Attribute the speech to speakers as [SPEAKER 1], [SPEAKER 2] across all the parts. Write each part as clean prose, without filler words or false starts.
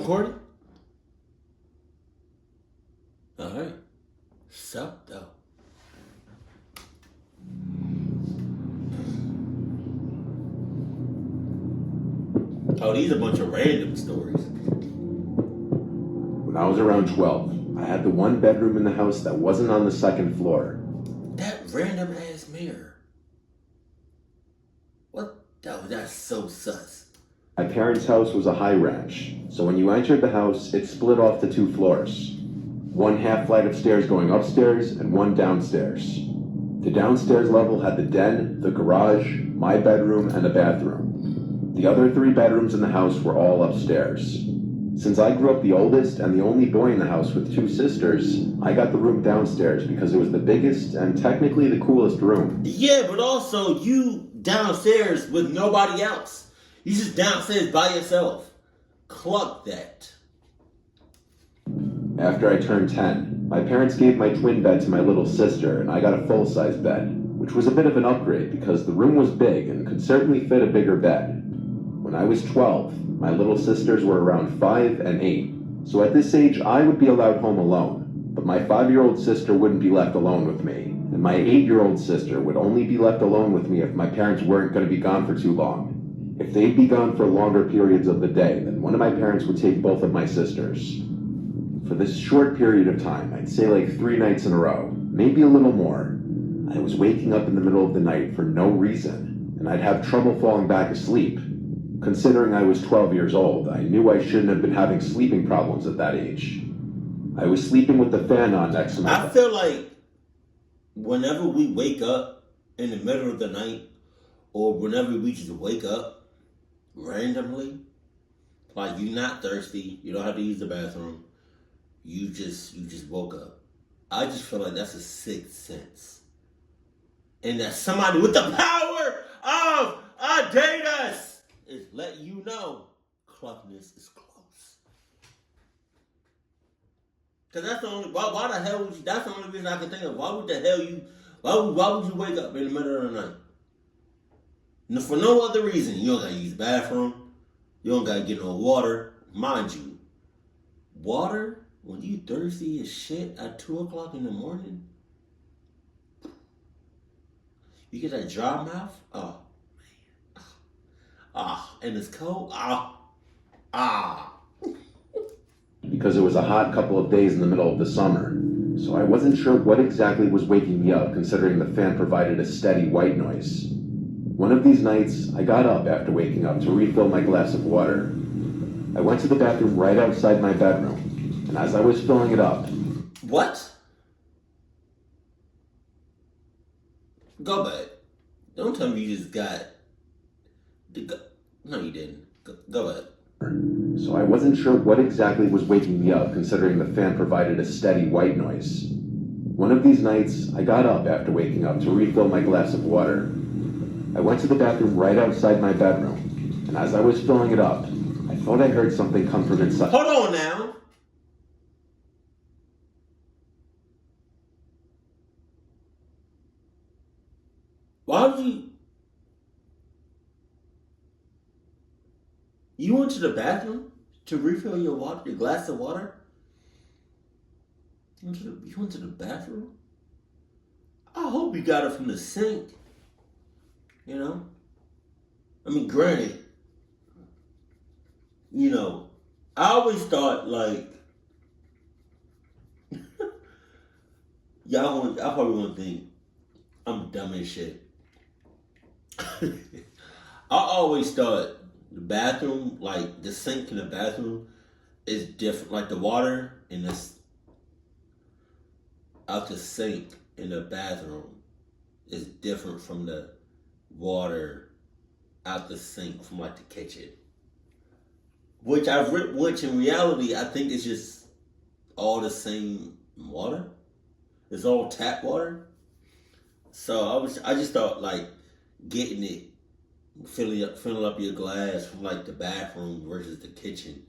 [SPEAKER 1] recording? Alright. So, though. Oh, these are a bunch of random stories.
[SPEAKER 2] When I was around 12, I had the one bedroom in the house that wasn't on the second floor.
[SPEAKER 1] That random ass mirror. What? Oh, that's so sus.
[SPEAKER 2] My parents' house was a high ranch, so when you entered the house, it split off to 2 floors. One half flight of stairs going upstairs and one downstairs. The downstairs level had the den, the garage, my bedroom, and a bathroom. The other 3 bedrooms in the house were all upstairs. Since I grew up the oldest and the only boy in the house with 2 sisters, I got the room downstairs because it was the biggest and technically the coolest room.
[SPEAKER 1] Yeah, but also you downstairs with nobody else. You just downstairs by yourself. Cluck that.
[SPEAKER 2] After I turned 10, my parents gave my twin bed to my little sister and I got a full-size bed, which was a bit of an upgrade because the room was big and could certainly fit a bigger bed. When I was 12, my little sisters were around 5 and 8, so at this age I would be allowed home alone, but my 5-year-old sister wouldn't be left alone with me, and my 8-year-old sister would only be left alone with me if my parents weren't going to be gone for too long. If they'd be gone for longer periods of the day, then one of my parents would take both of my sisters. For this short period of time, I'd say like 3 nights in a row, maybe a little more, I was waking up in the middle of the night for no reason, and I'd have trouble falling back asleep. Considering I was 12 years old, I knew I shouldn't have been having sleeping problems at that age. I was sleeping with the fan on next to my bed.
[SPEAKER 1] I feel like whenever we wake up in the middle of the night, or whenever we just wake up randomly, like you're not thirsty, you don't have to use the bathroom, you just woke up. I just feel like that's a sixth sense. And that somebody with the power of Adidas is letting you know cluckness is close. Cause that's the only why the hell would you, that's the only reason I can think of. Why would you wake up in the middle of the night? No, for no other reason. You don't gotta use the bathroom. You don't gotta get no water. Mind you, water when you thirsty as shit at 2 o'clock in the morning. You get that dry mouth? Oh man. And it's cold?
[SPEAKER 2] Because it was a hot couple of days in the middle of the summer, so I wasn't sure what exactly was waking me up considering the fan provided a steady white noise. One of these nights, I got up after waking up to refill my glass of water. I went to the bathroom right outside my bedroom, and as I was filling it up...
[SPEAKER 1] What? Go back. Don't tell me you just got... No, you didn't. Go back.
[SPEAKER 2] So I wasn't sure what exactly was waking me up considering the fan provided a steady white noise. One of these nights, I got up after waking up to refill my glass of water. I went to the bathroom right outside my bedroom, and as I was filling it up, I thought I heard something come from inside.
[SPEAKER 1] Hold on now. Why would you went to the bathroom to refill your water, your glass of water? You went to the bathroom? I hope you got it from the sink. You know? I mean, granted, you know, I always thought like, y'all probably won't think I'm dumb as shit. I always thought the bathroom, like the sink in the bathroom, is different. Like the water in this out the sink in the bathroom is different from the water out the sink from like the kitchen. Which in reality I think is just all the same water. It's all tap water. So I just thought like getting it, filling up your glass from like the bathroom versus the kitchen,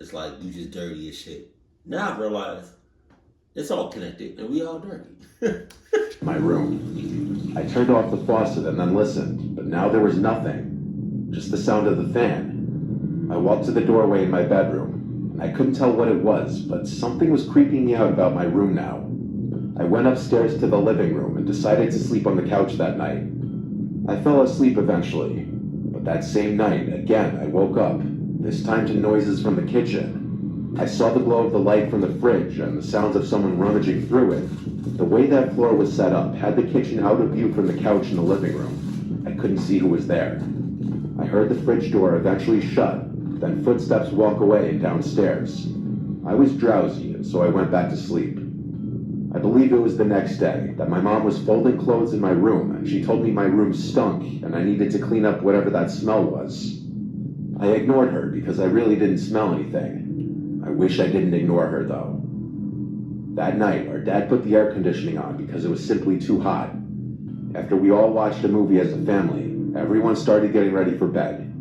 [SPEAKER 1] it's like you just dirty as shit. Now I realize it's all connected and we all dirty.
[SPEAKER 2] My room. I turned off the faucet and then listened, but now there was nothing, just the sound of the fan. I walked to the doorway in my bedroom. I couldn't tell what it was, but something was creeping me out about my room now. I went upstairs to the living room and decided to sleep on the couch that night. I fell asleep eventually, but that same night, again, I woke up, this time to noises from the kitchen. I saw the glow of the light from the fridge and the sounds of someone rummaging through it. The way that floor was set up had the kitchen out of view from the couch in the living room. I couldn't see who was there. I heard the fridge door eventually shut, then footsteps walk away and downstairs. I was drowsy, and so I went back to sleep. I believe it was the next day that my mom was folding clothes in my room, and she told me my room stunk and I needed to clean up whatever that smell was. I ignored her because I really didn't smell anything. I wish I didn't ignore her, though. That night, our dad put the air conditioning on because it was simply too hot. After we all watched a movie as a family, everyone started getting ready for bed.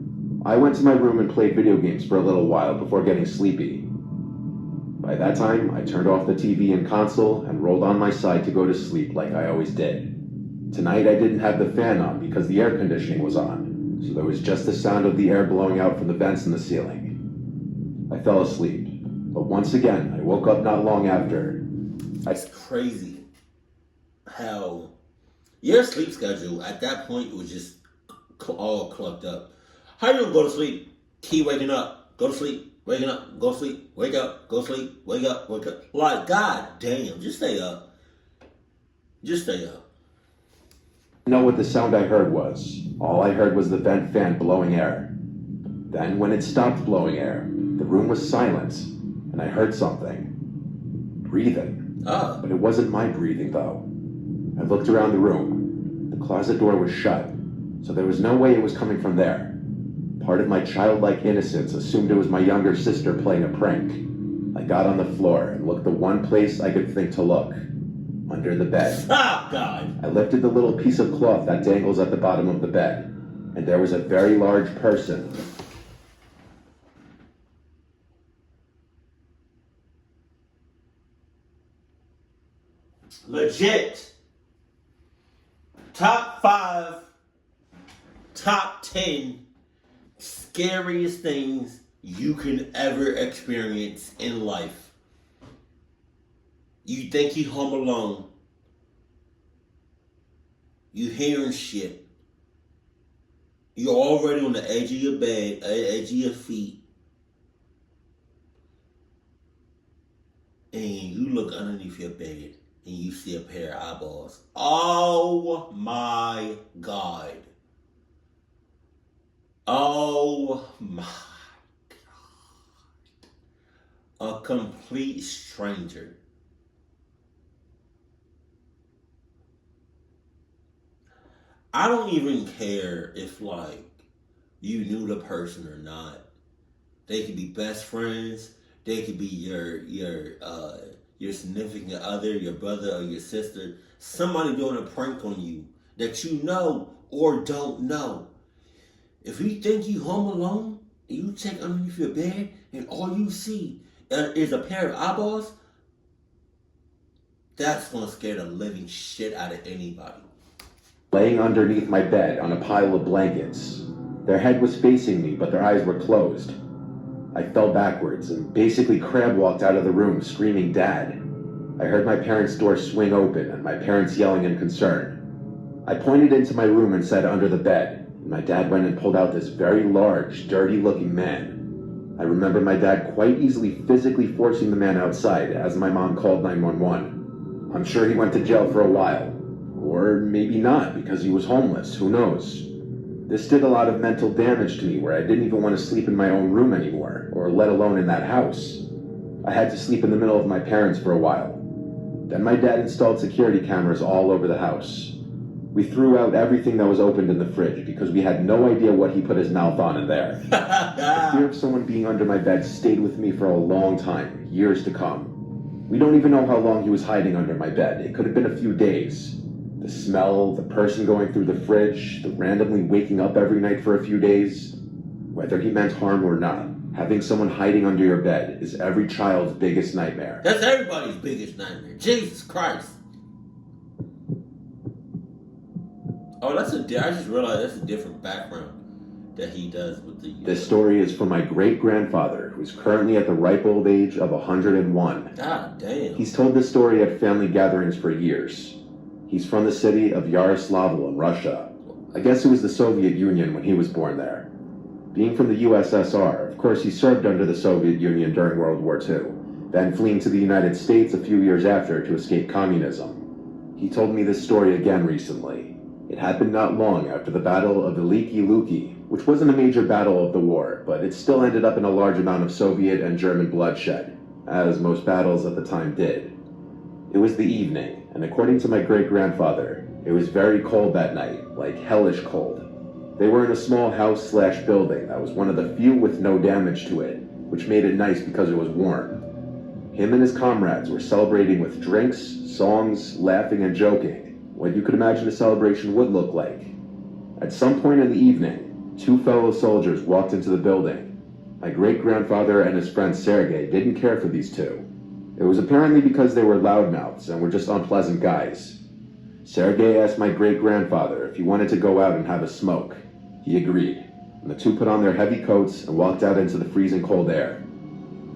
[SPEAKER 2] I went to my room and played video games for a little while before getting sleepy. By that time, I turned off the TV and console and rolled on my side to go to sleep like I always did. Tonight I didn't have the fan on because the air conditioning was on, so there was just the sound of the air blowing out from the vents in the ceiling. I fell asleep, but once again I woke up not long after.
[SPEAKER 1] It's crazy how your sleep schedule at that point was just all clucked up. How you gonna go to sleep? Keep waking up. Go to sleep. Waking up. Go to sleep. Wake up. Go to sleep. Wake up. Wake up. Like, god damn. Just stay up. Just stay up.
[SPEAKER 2] I know what the sound I heard was. All I heard was the vent fan blowing air. Then, when it stopped blowing air, the room was silent, and I heard something. Breathing. But it wasn't my breathing, though. I looked around the room. The closet door was shut, so there was no way it was coming from there. Part of my childlike innocence assumed it was my younger sister playing a prank. I got on the floor and looked the one place I could think to look. Under the bed.
[SPEAKER 1] Oh, God.
[SPEAKER 2] I lifted the little piece of cloth that dangles at the bottom of the bed, and there was a very large person.
[SPEAKER 1] Legit. Top 5, top 10 scariest things you can ever experience in life. You think you home alone. You hearing shit. You're already on the edge of your bed, edge of your feet. And you look underneath your bed and you see a pair of eyeballs. Oh my God. Oh my God. A complete stranger. I don't even care if, like, you knew the person or not. They could be best friends. They could be your significant other, your brother or your sister. Somebody doing a prank on you that you know or don't know. If you think you home alone and you check underneath your bed and all you see is a pair of eyeballs, that's gonna scare the living shit out of anybody.
[SPEAKER 2] Laying underneath my bed on a pile of blankets. Their head was facing me, but their eyes were closed. I fell backwards and basically crab walked out of the room screaming, "Dad." I heard my parents' door swing open and my parents yelling in concern. I pointed into my room and said, "Under the bed." And my dad went and pulled out this very large, dirty-looking man. I remember my dad quite easily physically forcing the man outside as my mom called 911. I'm sure he went to jail for a while. Or maybe not, because he was homeless, who knows. This did a lot of mental damage to me where I didn't even want to sleep in my own room anymore, or let alone in that house. I had to sleep in the middle of my parents for a while. Then my dad installed security cameras all over the house. We threw out everything that was opened in the fridge because we had no idea what he put his mouth on in there. The fear of someone being under my bed stayed with me for a long time, years to come. We don't even know how long he was hiding under my bed. It could have been a few days. The smell, the person going through the fridge, the randomly waking up every night for a few days. Whether he meant harm or not, having someone hiding under your bed is every child's biggest nightmare.
[SPEAKER 1] That's everybody's biggest nightmare. Jesus Christ. Oh, I just realized that's a different background. that he does with the
[SPEAKER 2] This story is from my great-grandfather, who is currently at the ripe old age of 101.
[SPEAKER 1] God damn.
[SPEAKER 2] He's told this story at family gatherings for years. He's from the city of Yaroslavl in Russia. I guess it was the Soviet Union when he was born there. Being from the USSR, of course he served under the Soviet Union during World War II, then fleeing to the United States a few years after to escape communism. He told me this story again recently. It happened not long after the Battle of Veliki Luki, which wasn't a major battle of the war, but it still ended up in a large amount of Soviet and German bloodshed, as most battles at the time did. It was the evening, and according to my great-grandfather, it was very cold that night, like hellish cold. They were in a small house/building that was one of the few with no damage to it, which made it nice because it was warm. Him and his comrades were celebrating with drinks, songs, laughing, and joking, what you could imagine a celebration would look like. At some point in the evening, two fellow soldiers walked into the building. My great-grandfather and his friend Sergei didn't care for these two. It was apparently because they were loudmouths and were just unpleasant guys. Sergei asked my great-grandfather if he wanted to go out and have a smoke. He agreed, and the two put on their heavy coats and walked out into the freezing cold air.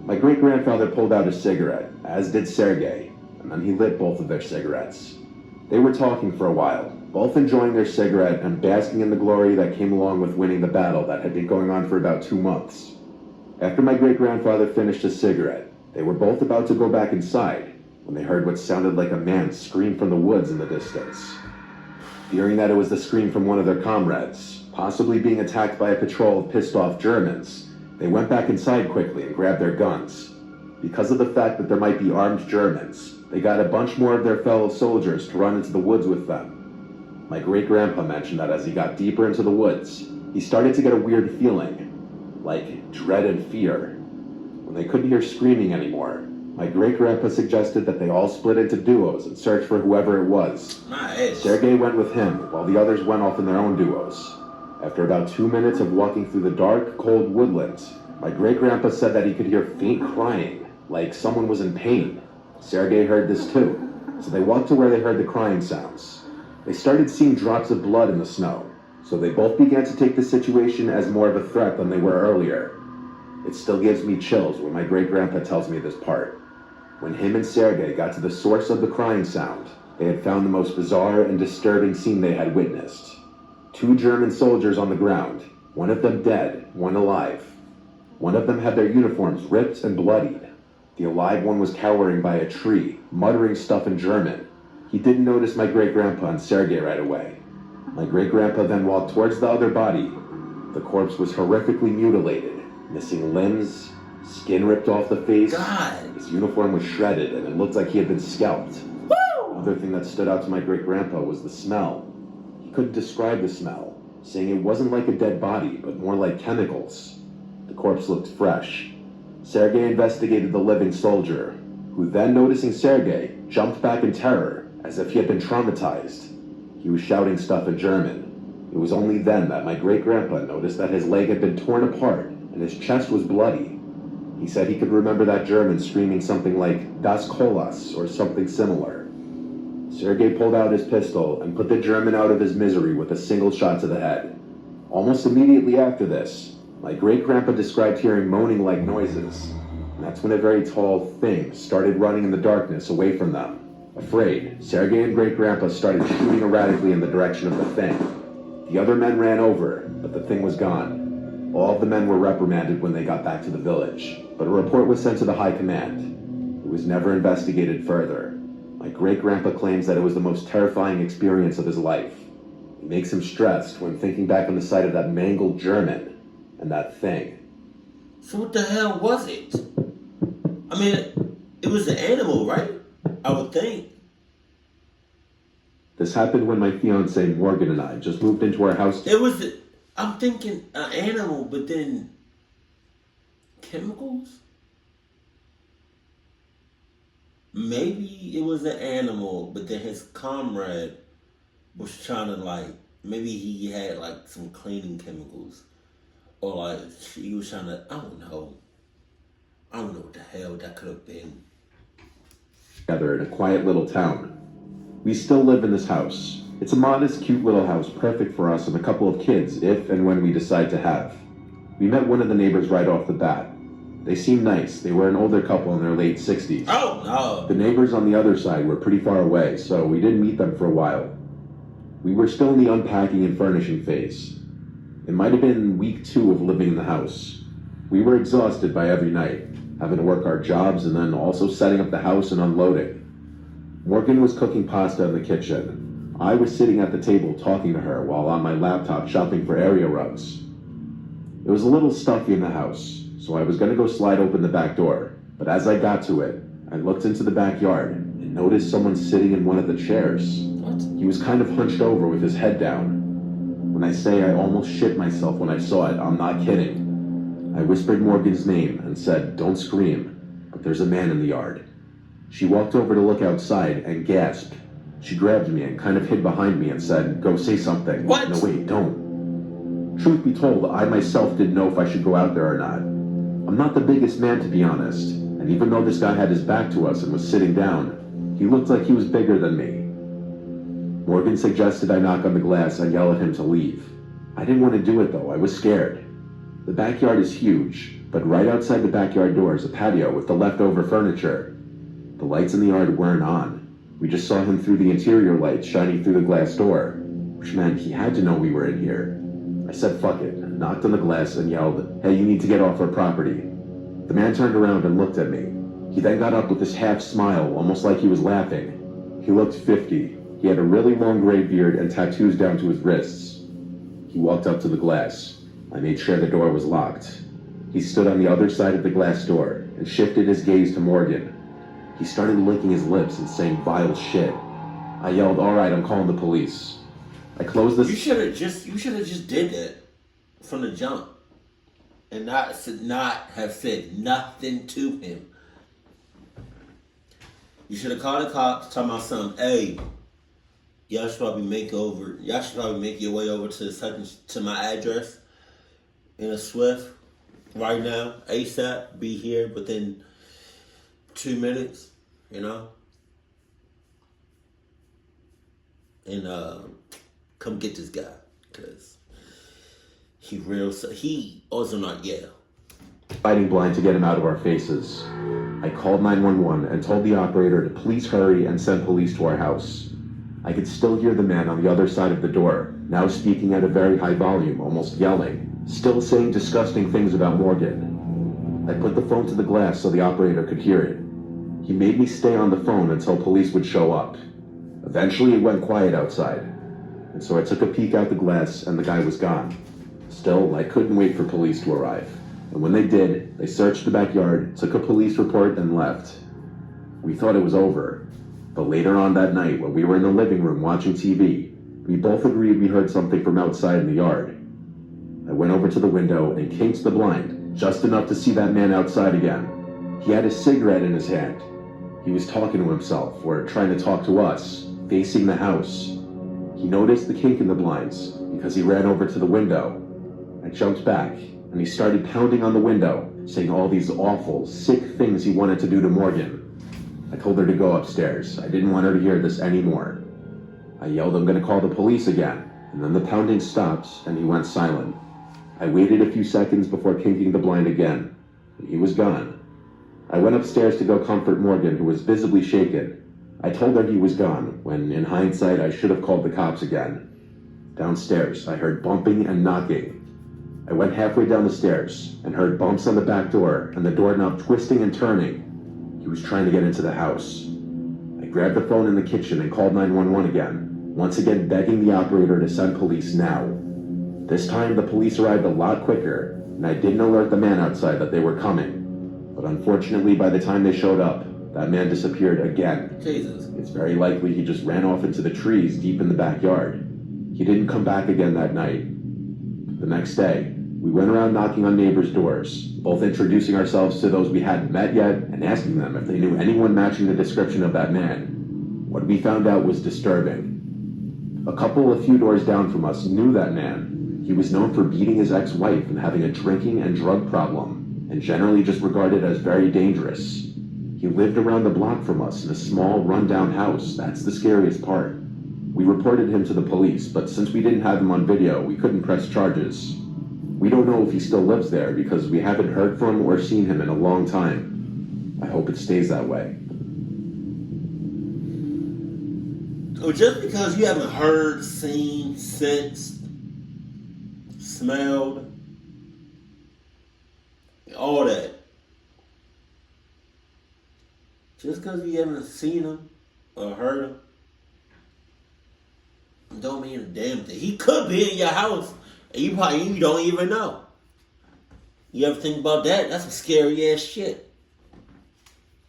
[SPEAKER 2] My great-grandfather pulled out a cigarette, as did Sergei, and then he lit both of their cigarettes. They were talking for a while, both enjoying their cigarette and basking in the glory that came along with winning the battle that had been going on for about 2 months. After my great-grandfather finished his cigarette, they were both about to go back inside when they heard what sounded like a man scream from the woods in the distance. Fearing that it was the scream from one of their comrades, possibly being attacked by a patrol of pissed-off Germans, they went back inside quickly and grabbed their guns. Because of the fact that there might be armed Germans, they got a bunch more of their fellow soldiers to run into the woods with them. My great-grandpa mentioned that as he got deeper into the woods, he started to get a weird feeling, like dread and fear. When they couldn't hear screaming anymore, my great-grandpa suggested that they all split into duos and search for whoever it was.
[SPEAKER 1] Nice.
[SPEAKER 2] Sergei went with him, while the others went off in their own duos. After about 2 minutes of walking through the dark, cold woodlands, my great-grandpa said that he could hear faint crying, like someone was in pain. Sergei heard this too, so they walked to where they heard the crying sounds. They started seeing drops of blood in the snow, so they both began to take the situation as more of a threat than they were earlier. It still gives me chills when my great-grandpa tells me this part. When him and Sergei got to the source of the crying sound, they had found the most bizarre and disturbing scene they had witnessed. 2 German soldiers on the ground, one of them dead, one alive. One of them had their uniforms ripped and bloodied. The alive one was cowering by a tree, muttering stuff in German. He didn't notice my great-grandpa and Sergei right away. My great-grandpa then walked towards the other body. The corpse was horrifically mutilated, missing limbs, skin ripped off the face.
[SPEAKER 1] God.
[SPEAKER 2] His uniform was shredded and it looked like he had been scalped.
[SPEAKER 1] Woo!
[SPEAKER 2] Another thing that stood out to my great-grandpa was the smell. He couldn't describe the smell, saying it wasn't like a dead body, but more like chemicals. The corpse looked fresh. Sergei investigated the living soldier, who then, noticing Sergei, jumped back in terror, as if he had been traumatized. He was shouting stuff in German. It was only then that my great-grandpa noticed that his leg had been torn apart and his chest was bloody. He said he could remember that German screaming something like "Das Kolas" or something similar. Sergei pulled out his pistol and put the German out of his misery with a single shot to the head. Almost immediately after this, my great-grandpa described hearing moaning-like noises, and that's when a very tall thing started running in the darkness away from them. Afraid, Sergei and great-grandpa started shooting erratically in the direction of the thing. The other men ran over, but the thing was gone. All of the men were reprimanded when they got back to the village, but a report was sent to the high command. It was never investigated further. My great-grandpa claims that it was the most terrifying experience of his life. It makes him stressed when thinking back on the sight of that mangled German and that thing.
[SPEAKER 1] So what the hell was it? I mean, it was an animal, right? I would think.
[SPEAKER 2] This happened when my fiance Morgan and I just moved into our house.
[SPEAKER 1] I'm thinking an animal, but then chemicals? Maybe it was an animal, but then his comrade was trying to maybe he had some cleaning chemicals. Or he was trying to, I don't know what the hell that could have been.
[SPEAKER 2] Together in a quiet little town. We still live in this house. It's a modest, cute little house, perfect for us and a couple of kids, if and when we decide to have. We met one of the neighbors right off the bat. They seemed nice. They were an older couple in their late 60s.
[SPEAKER 1] Oh, no.
[SPEAKER 2] The neighbors on the other side were pretty far away, so we didn't meet them for a while. We were still in the unpacking and furnishing phase. It might have been week 2 of living in the house. We were exhausted by every night, having to work our jobs and then also setting up the house and unloading. Morgan was cooking pasta in the kitchen. I was sitting at the table talking to her while on my laptop shopping for area rugs. It was a little stuffy in the house, so I was going to go slide open the back door, but as I got to it, I looked into the backyard and noticed someone sitting in one of the chairs.
[SPEAKER 1] What?
[SPEAKER 2] He was kind of hunched over with his head down. When I say I almost shit myself when I saw it, I'm not kidding. I whispered Morgan's name and said, "Don't scream, but there's a man in the yard." She walked over to look outside and gasped. She grabbed me and kind of hid behind me and said, "Go say something."
[SPEAKER 1] What?
[SPEAKER 2] No, wait, don't. Truth be told, I myself didn't know if I should go out there or not. I'm not the biggest man, to be honest, and even though this guy had his back to us and was sitting down, he looked like he was bigger than me. Morgan suggested I knock on the glass and yell at him to leave. I didn't want to do it though, I was scared. The backyard is huge, but right outside the backyard door is a patio with the leftover furniture. The lights in the yard weren't on. We just saw him through the interior lights shining through the glass door, which meant he had to know we were in here. I said fuck it, knocked on the glass and yelled, "Hey, you need to get off our property." The man turned around and looked at me. He then got up with this half smile, almost like he was laughing. He looked 50. He had a really long gray beard and tattoos down to his wrists. He walked up to the glass. I made sure the door was locked. He stood on the other side of the glass door and shifted his gaze to Morgan. He started licking his lips and saying vile shit. I yelled, "All right, I'm calling the police." I closed this.
[SPEAKER 1] You should have just did that from the jump, and not have said nothing to him. You should have called the cops, talking about something. Hey, y'all should probably make your way over to my address in a Swift right now, ASAP. Be here within 2 minutes, and come get this guy, cause he also not
[SPEAKER 2] Fighting blind to get him out of our faces. I called 911 and told the operator to please hurry and send police to our house. I could still hear the man on the other side of the door, now speaking at a very high volume, almost yelling, still saying disgusting things about Morgan. I put the phone to the glass so the operator could hear it. He made me stay on the phone until police would show up. Eventually it went quiet outside, and so I took a peek out the glass and the guy was gone. Still, I couldn't wait for police to arrive. And when they did, they searched the backyard, took a police report, and left. We thought it was over. But later on that night, when we were in the living room watching TV, we both agreed we heard something from outside in the yard. I went over to the window and kinked the blind, just enough to see that man outside again. He had a cigarette in his hand. He was talking to himself, or trying to talk to us, facing the house. He noticed the kink in the blinds, because he ran over to the window. I jumped back, and he started pounding on the window, saying all these awful, sick things he wanted to do to Morgan. I told her to go upstairs. I didn't want her to hear this anymore. I yelled, "I'm gonna call the police again," and then the pounding stopped, and he went silent. I waited a few seconds before kinking the blind again, and he was gone. I went upstairs to go comfort Morgan, who was visibly shaken. I told her he was gone, when in hindsight I should have called the cops again. Downstairs, I heard bumping and knocking. I went halfway down the stairs and heard bumps on the back door and the doorknob twisting and turning. He was trying to get into the house. I grabbed the phone in the kitchen and called 911 again, once again begging the operator to send police now. This time the police arrived a lot quicker, and I didn't alert the man outside that they were coming. But unfortunately, by the time they showed up, that man disappeared again.
[SPEAKER 1] Jesus.
[SPEAKER 2] It's very likely he just ran off into the trees deep in the backyard. He didn't come back again that night. The next day, we went around knocking on neighbors' doors, both introducing ourselves to those we hadn't met yet and asking them if they knew anyone matching the description of that man. What we found out was disturbing. A few doors down from us knew that man. He was known for beating his ex-wife and having a drinking and drug problem, and generally just regarded as very dangerous. He lived around the block from us in a small, run-down house. That's the scariest part. We reported him to the police, but since we didn't have him on video, we couldn't press charges. We don't know if he still lives there because we haven't heard from or seen him in a long time. I hope it stays that way.
[SPEAKER 1] Well, just because you haven't heard, seen, sensed, smelled, all that, just because you haven't seen him or heard him, don't mean a damn thing. He could be in your house and you don't even know. You ever think about that? That's some scary ass shit.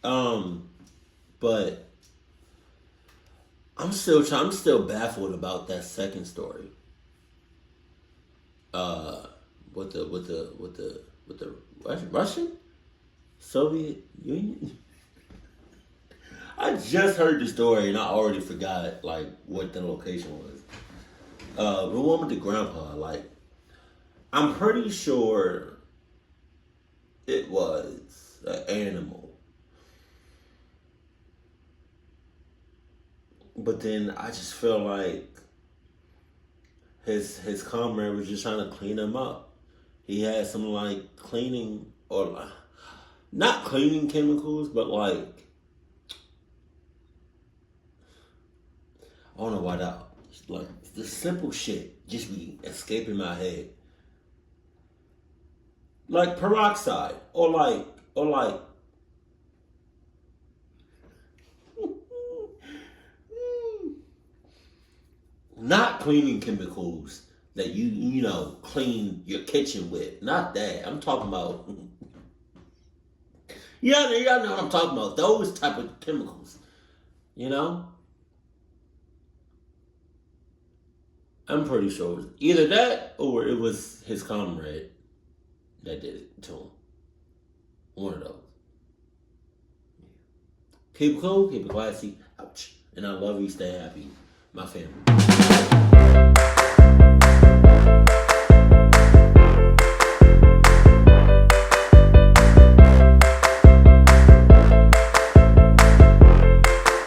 [SPEAKER 1] But I'm still baffled about that second story. With the Russian Soviet Union. I just heard the story and I already forgot like what the location was. The one with the grandpa, like I'm pretty sure it was an animal. But then I just feel like his comrade was just trying to clean him up. He had some like cleaning or not cleaning chemicals, but like I don't know why that like the simple shit just be escaping my head. Like peroxide or like not cleaning chemicals that you know clean your kitchen with. Not that. I'm talking about y'all know what I'm talking about. Those type of chemicals. You know? I'm pretty sure it was either that or it was his comrade that did it to him. One of those. Keep it cool, keep it classy. Ouch. And I love you, stay happy. My family.